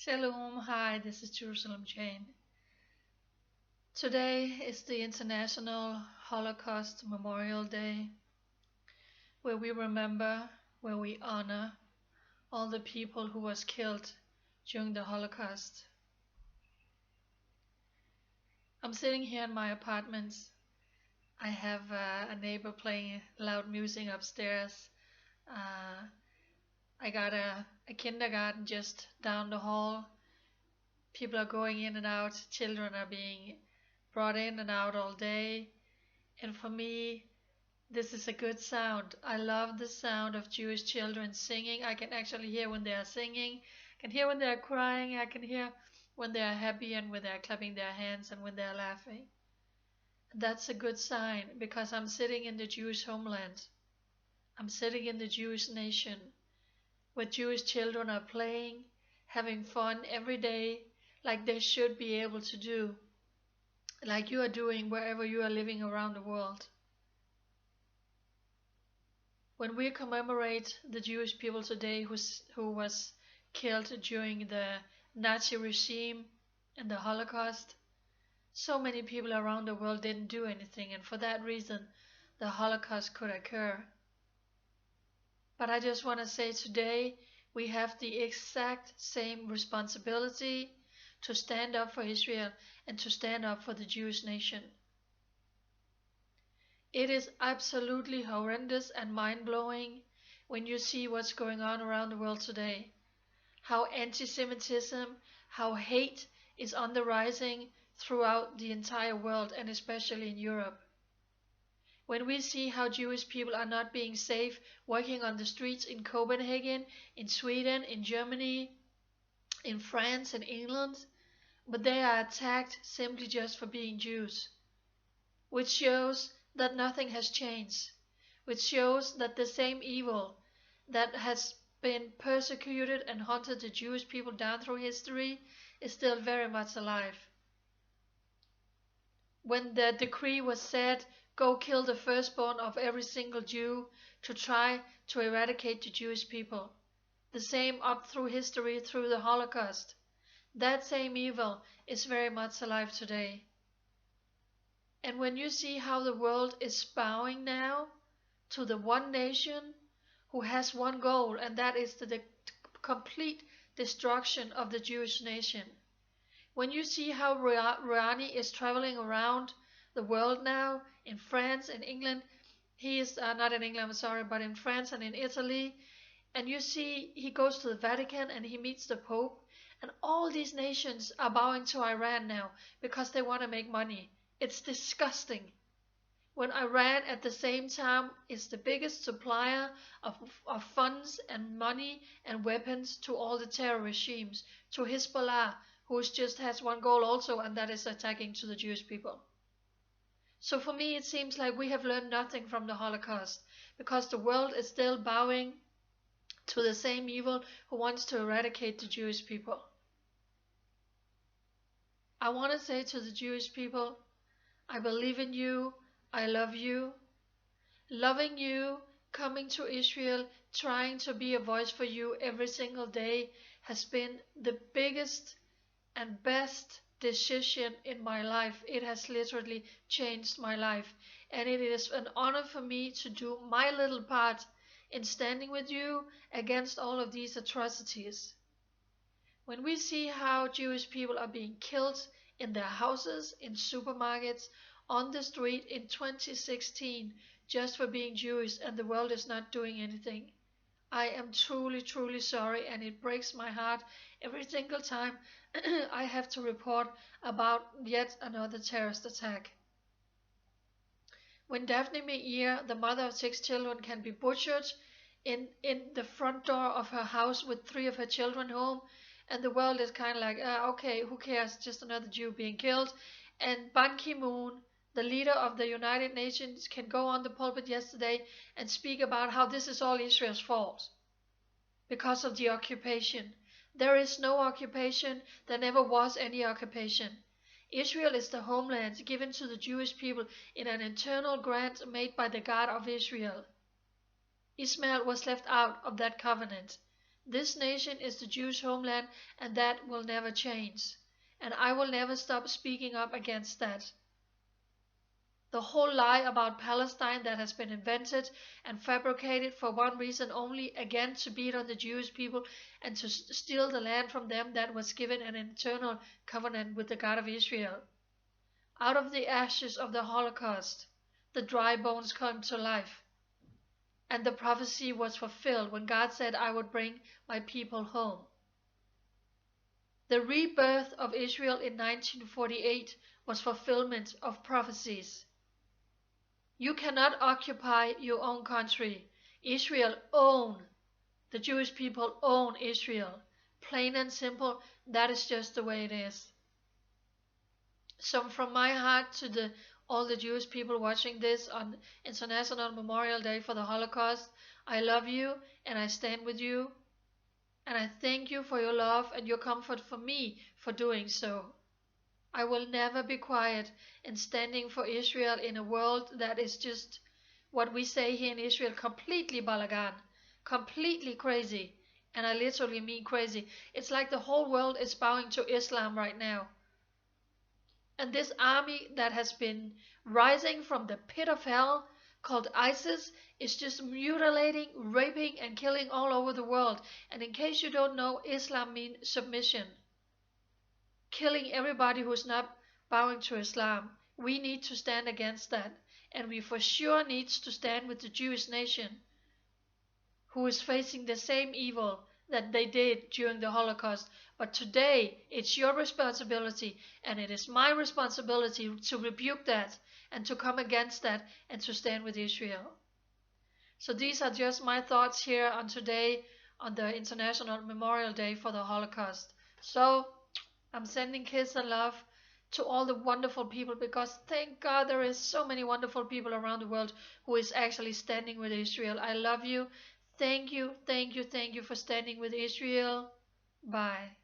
Shalom, hi, this is Jerusalem Jane. Today is the International Holocaust Memorial Day, where we remember, where we honor all the people who was killed during the Holocaust. I'm sitting here in my apartment. I have a neighbor playing loud music upstairs. Uh, I got a kindergarten just down the hall. People are going in and out. Children are being brought in and out all day. And for me, this is a good sound. I love the sound of Jewish children singing. I can actually hear when they are singing. I can hear when they are crying. I can hear when they are happy and when they are clapping their hands and when they are laughing. That's a good sign because I'm sitting in the Jewish homeland. I'm sitting in the Jewish nation where Jewish children are playing, having fun every day like they should be able to do, like you are doing wherever you are living around the world. When we commemorate the Jewish people today who was killed during the Nazi regime and the Holocaust, so many people around the world didn't do anything, and for that reason, the Holocaust could occur. But I just want to say today we have the exact same responsibility to stand up for Israel and to stand up for the Jewish nation. It is absolutely horrendous and mind-blowing when you see what's going on around the world today. How anti-Semitism, how hate is on the rising throughout the entire world and especially in Europe. When we see how Jewish people are not being safe walking on the streets in Copenhagen, in Sweden, in Germany, in France and England, but they are attacked simply just for being Jews, which shows that nothing has changed, which shows that the same evil that has been persecuted and hunted the Jewish people down through history is still very much alive. When the decree was said, go kill the firstborn of every single Jew to try to eradicate the Jewish people, the same up through history, through the Holocaust, that same evil is very much alive today. And when you see how the world is bowing now to the one nation who has one goal, and that is the complete destruction of the Jewish nation. When you see how Rouhani is traveling around the world now, in France, in England, he is not in England, I'm sorry, but in France and in Italy, and you see he goes to the Vatican and he meets the Pope, and all these nations are bowing to Iran now because they want to make money. It's disgusting. When Iran at the same time is the biggest supplier of funds and money and weapons to all the terror regimes, to Hezbollah, who just has one goal also, and that is attacking to the Jewish people. So for me it seems like we have learned nothing from the Holocaust, because the world is still bowing to the same evil who wants to eradicate the Jewish people. I want to say to the Jewish people, I believe in you, I love you. Loving you, coming to Israel, trying to be a voice for you every single day has been the biggest and best decision in my life. It has literally changed my life, and it is an honor for me to do my little part in standing with you against all of these atrocities. When we see how Jewish people are being killed in their houses, in supermarkets, on the street in 2016 just for being Jewish, and the world is not doing anything, I am truly, truly sorry, and it breaks my heart every single time I have to report about yet another terrorist attack. When Daphne Meir, the mother of 6 children, can be butchered in the front door of her house with 3 of her children home, and the world is kind of like, okay, who cares, just another Jew being killed. And Ban Ki-moon, the leader of the United Nations, can go on the pulpit yesterday and speak about how this is all Israel's fault because of the occupation. There is no occupation, there never was any occupation. Israel is the homeland given to the Jewish people in an eternal grant made by the God of Israel. Ishmael was left out of that covenant. This nation is the Jewish homeland, and that will never change. And I will never stop speaking up against that. The whole lie about Palestine that has been invented and fabricated for one reason only, again to beat on the Jewish people and to steal the land from them that was given an eternal covenant with the God of Israel. Out of the ashes of the Holocaust, the dry bones came to life. And the prophecy was fulfilled when God said, I would bring my people home. The rebirth of Israel in 1948 was fulfillment of prophecies. You cannot occupy your own country. Israel own. The Jewish people own Israel. Plain and simple, that is just the way it is. So from my heart to all the Jewish people watching this on International Memorial Day for the Holocaust, I love you and I stand with you. And I thank you for your love and your comfort for me for doing so. I will never be quiet in standing for Israel in a world that is just what we say here in Israel, completely balagan, completely crazy. And I literally mean crazy. It's like the whole world is bowing to Islam right now. And this army that has been rising from the pit of hell called ISIS is just mutilating, raping, and killing all over the world. And in case you don't know, Islam means submission. Killing everybody who's not bowing to Islam. We need to stand against that. And we for sure need to stand with the Jewish nation who is facing the same evil that they did during the Holocaust. But today, it's your responsibility, and it is my responsibility to rebuke that and to come against that and to stand with Israel. So these are just my thoughts here on today on the International Memorial Day for the Holocaust. So I'm sending kiss and love to all the wonderful people, because thank God there is so many wonderful people around the world who is actually standing with Israel. I love you. Thank you, thank you, thank you for standing with Israel. Bye.